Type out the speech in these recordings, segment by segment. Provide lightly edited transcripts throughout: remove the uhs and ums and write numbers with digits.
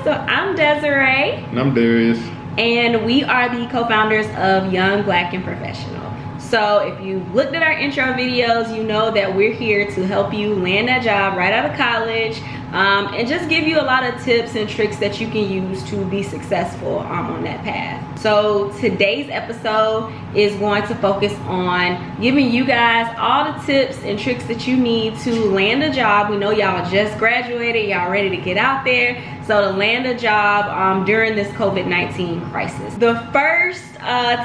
So I'm Desiree. And I'm Darius. And we are the co-founders of Young, Black, and Professional. So if you've looked at our intro videos, you know that we're here to help you land that job right out of college, and just give you a lot of tips and tricks that you can use to be successful on that path. So today's episode is going to focus on giving you guys all the tips and tricks that you need to land a job. We know y'all just graduated, y'all ready to get out there. So to land a job during this COVID-19 crisis. The first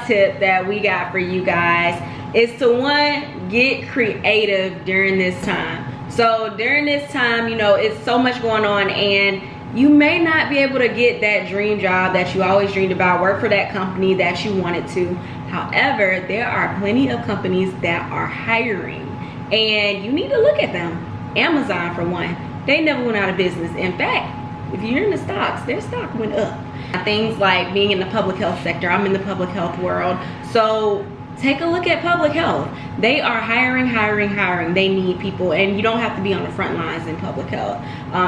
tip that we got for you guys is to, one, get creative during this time. So during this time, you know, it's so much going on, and you may not be able to get that dream job that you always dreamed about, work for that company that you wanted to. However, there are plenty of companies that are hiring, and you need to look at them. Amazon, for one, they never went out of business. In fact, if you're in the stocks, their stock went up. Things like being in the public health sector, I'm in the public health world, so take a look at public health. They are hiring. They need people, and you don't have to be on the front lines in public health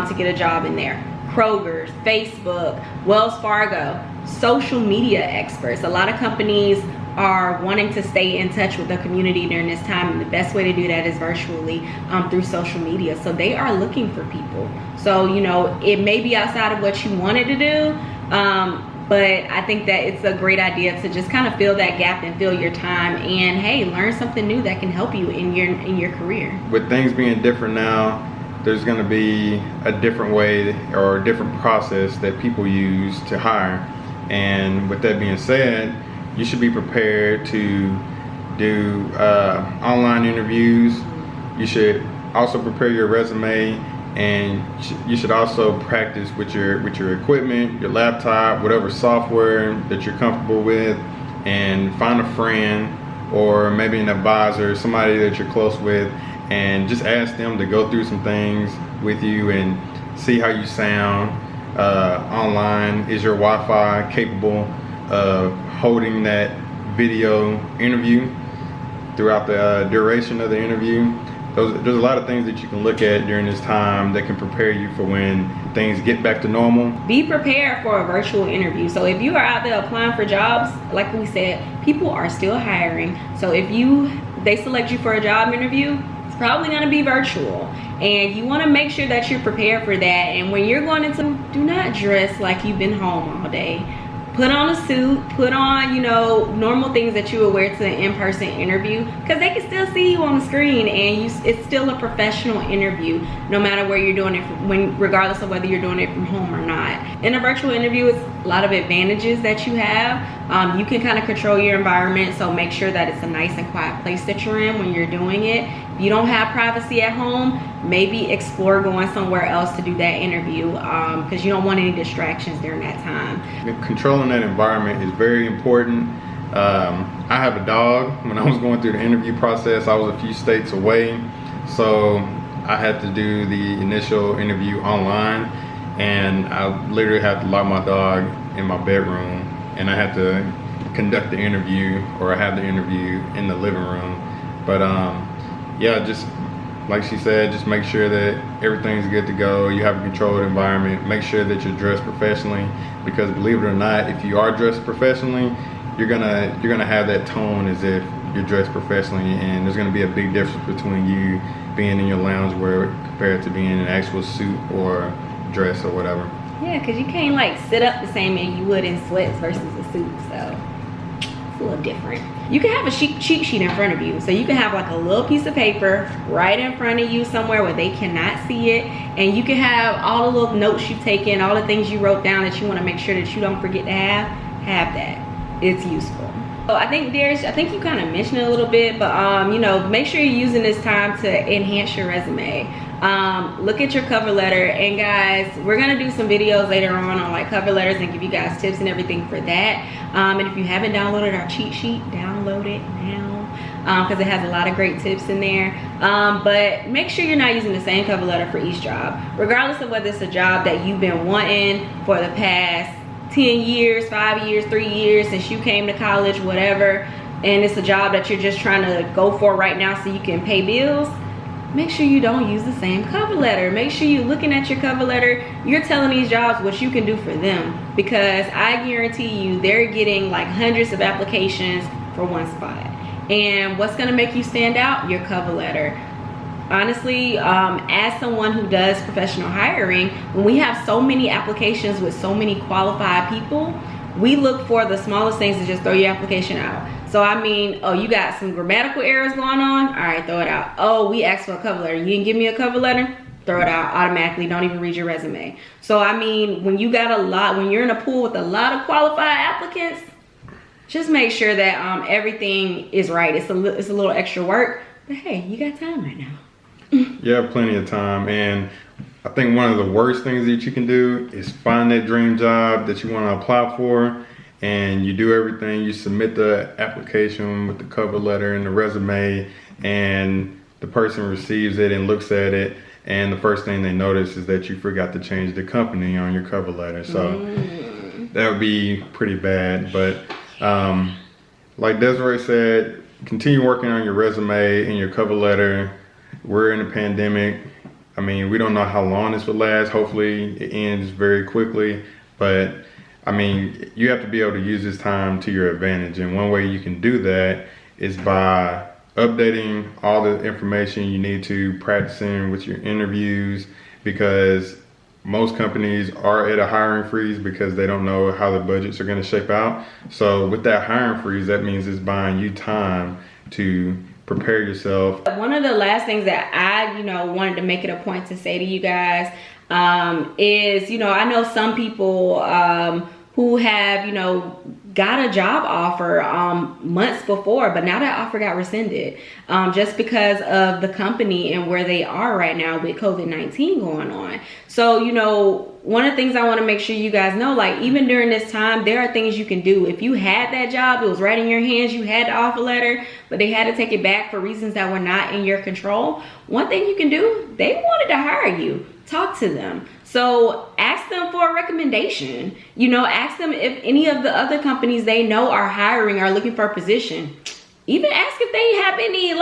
to get a job in there. Kroger's, Facebook, Wells Fargo, social media experts. A lot of companies are wanting to stay in touch with the community during this time, and the best way to do that is virtually through social media. So they are looking for people. So, you know, it may be outside of what you wanted to do, but I think that it's a great idea to just kind of fill that gap and fill your time, and hey, learn something new that can help you in your career. With things being different now, there's going to be a different way or a different process that people use to hire. And with that being said, you should be prepared to do online interviews. You should also prepare your resume, and you should also practice with your equipment, your laptop, whatever software that you're comfortable with, and find a friend or maybe an advisor, somebody that you're close with, and just ask them to go through some things with you and see how you sound online. Is your Wi-Fi capable of holding that video interview throughout the duration of the interview? There's a lot of things that you can look at during this time that can prepare you for when things get back to normal. Be prepared for a virtual interview. So if you are out there applying for jobs, like we said, people are still hiring. So if they select you for a job interview, it's probably going to be virtual. And you want to make sure that you're prepared for that. And when you're going into, do not dress like you've been home all day. Put on a suit, put on, you know, normal things that you would wear to an in-person interview, because they can still see you on the screen, and it's still a professional interview no matter where you're doing it, regardless of whether you're doing it from home or not. In a virtual interview, it's a lot of advantages that you have. You can kind of control your environment, so make sure that it's a nice and quiet place that you're in when you're doing it. If you don't have privacy at home, maybe explore going somewhere else to do that interview, because you don't want any distractions during that time. Controlling that environment is very important. I have a dog. When I was going through the interview process, I was a few states away, so I had to do the initial interview online, and I literally had to lock my dog in my bedroom, and I had to conduct the interview, or I had the interview in the living room. But yeah, just like she said, just make sure that everything's good to go. You have a controlled environment. Make sure that you're dressed professionally, because believe it or not, if you are dressed professionally, you're gonna have that tone as if you're dressed professionally, and there's gonna be a big difference between you being in your loungewear compared to being in an actual suit or dress or whatever. Yeah, because you can't like sit up the same as you would in sweats versus a suit, so it's a little different. You can have a cheat sheet in front of you, so you can have like a little piece of paper right in front of you somewhere where they cannot see it, and you can have all the little notes you've taken, all the things you wrote down that you want to make sure that you don't forget to have that. It's useful. So I think Darius, you kind of mentioned it a little bit, but you know, make sure you're using this time to enhance your resume. Look at your cover letter, and guys, we're gonna do some videos later on like cover letters and give you guys tips and everything for that. And if you haven't downloaded our cheat sheet, download it now, because it has a lot of great tips in there. But make sure you're not using the same cover letter for each job, regardless of whether it's a job that you've been wanting for the past 10 years, 5 years, 3 years, since you came to college, whatever, and it's a job that you're just trying to go for right now so you can pay bills. make sure you don't use the same cover letter. Make sure you're looking at your cover letter. You're telling these jobs what you can do for them, because I guarantee you they're getting like hundreds of applications for one spot. And what's going to make you stand out? Your cover letter. Honestly, as someone who does professional hiring, when we have so many applications with so many qualified people, we look for the smallest things to just throw your application out. So I mean, oh, you got some grammatical errors going on? All right, throw it out. Oh, we asked for a cover letter. You didn't give me a cover letter? Throw it out automatically. Don't even read your resume. So I mean, when you got when you're in a pool with a lot of qualified applicants, just make sure that everything is right. It's a little extra work, but hey, you got time right now. You have plenty of time, and I think one of the worst things that you can do is find that dream job that you want to apply for, and you do everything. You submit the application with the cover letter and the resume, and the person receives it and looks at it, and the first thing they notice is that you forgot to change the company on your cover letter. So that would be pretty bad. But like Desiree said, continue working on your resume and your cover letter. We're in a pandemic. I mean, we don't know how long this will last. Hopefully it ends very quickly, but I mean, you have to be able to use this time to your advantage. And one way you can do that is by updating all the information you need to, practicing with your interviews, because most companies are at a hiring freeze because they don't know how the budgets are going to shape out. So with that hiring freeze, that means it's buying you time to prepare yourself. One of the last things that I, wanted to make it a point to say to you guys is, I know some people who have, got a job offer months before, but now that offer got rescinded just because of the company and where they are right now with COVID-19 going on. So, one of the things I want to make sure you guys know, like even during this time, there are things you can do. If you had that job, it was right in your hands, you had the offer letter, but they had to take it back for reasons that were not in your control. One thing you can do, they wanted to hire you. Talk to them. So ask them for a recommendation. Ask them if any of the other companies they know are hiring are looking for a position. Even ask if they have any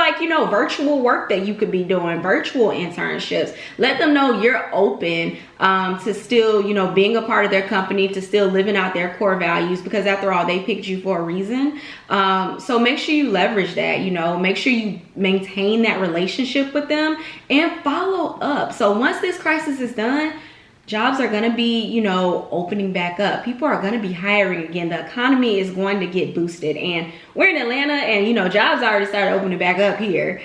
virtual work that you could be doing, virtual internships. Let them know you're open to still, being a part of their company, to still living out their core values, because after all, they picked you for a reason. So make sure you leverage that, make sure you maintain that relationship with them and follow up. So once this crisis is done, jobs are going to be, opening back up. People are going to be hiring again. The economy is going to get boosted. And we're in Atlanta and, jobs already started opening back up here.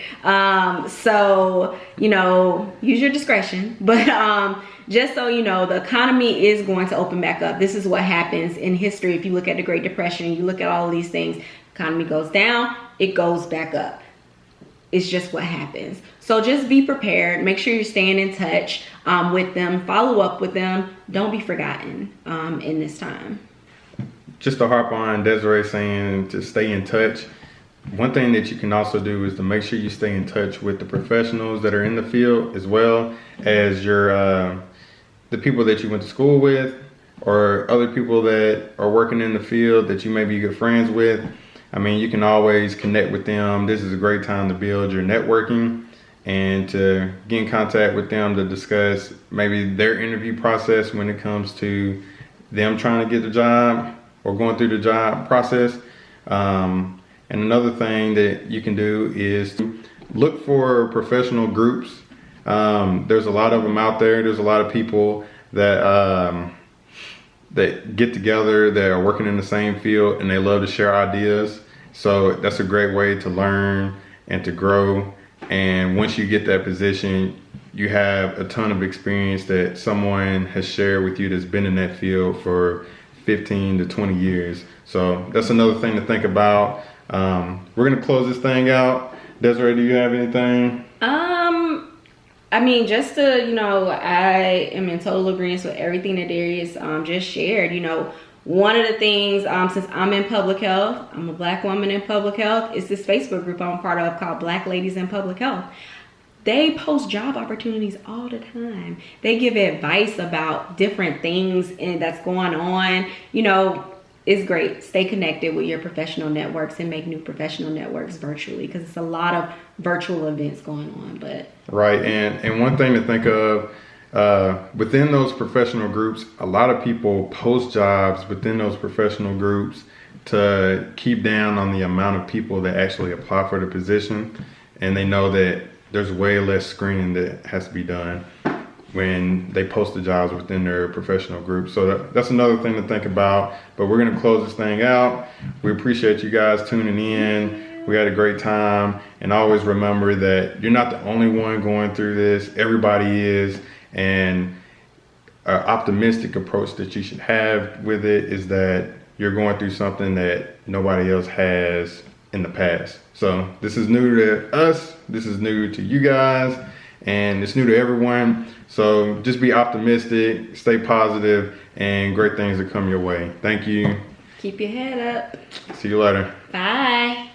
So, use your discretion. But just so you know, the economy is going to open back up. This is what happens in history. If you look at the Great Depression, you look at all of these things, economy goes down, it goes back up. It's just what happens. So just be prepared. Make sure you're staying in touch with them. Follow up with them. Don't be forgotten in this time. Just to harp on Desiree saying to stay in touch, one thing that you can also do is to make sure you stay in touch with the professionals that are in the field, as well as the people that you went to school with, or other people that are working in the field that you may be good friends with. I mean, you can always connect with them. This is a great time to build your networking and to get in contact with them to discuss maybe their interview process when it comes to them trying to get the job or going through the job process. And another thing that you can do is to look for professional groups. There's a lot of them out there. There's a lot of people that that get together, that are working in the same field, and they love to share ideas. So that's a great way to learn and to grow. And once you get that position, you have a ton of experience that someone has shared with you that's been in that field for 15 to 20 years. So that's another thing to think about. We're gonna close this thing out. Desiree, do you have anything? I mean, just to, I am in total agreement with everything that Darius just shared. One of the things, since I'm in public health, I'm a Black woman in public health, is this Facebook group I'm a part of called Black Ladies in Public Health. They post job opportunities all the time. They give advice about different things and that's going on. it's great. Stay connected with your professional networks and make new professional networks virtually, because it's a lot of virtual events going on. But right, and one thing to think of, within those professional groups, a lot of people post jobs within those professional groups to keep down on the amount of people that actually apply for the position, and they know that there's way less screening that has to be done when they post the jobs within their professional group. So that's another thing to think about. But we're gonna close this thing out. We appreciate you guys tuning in. We had a great time, and always remember that you're not the only one going through this. Everybody is, and an optimistic approach that you should have with it is that you're going through something that nobody else has in the past. So this is new to us, this is new to you guys, and it's new to everyone. So just be optimistic, stay positive, and great things will come your way. Thank you. keep your head up. See you later. Bye.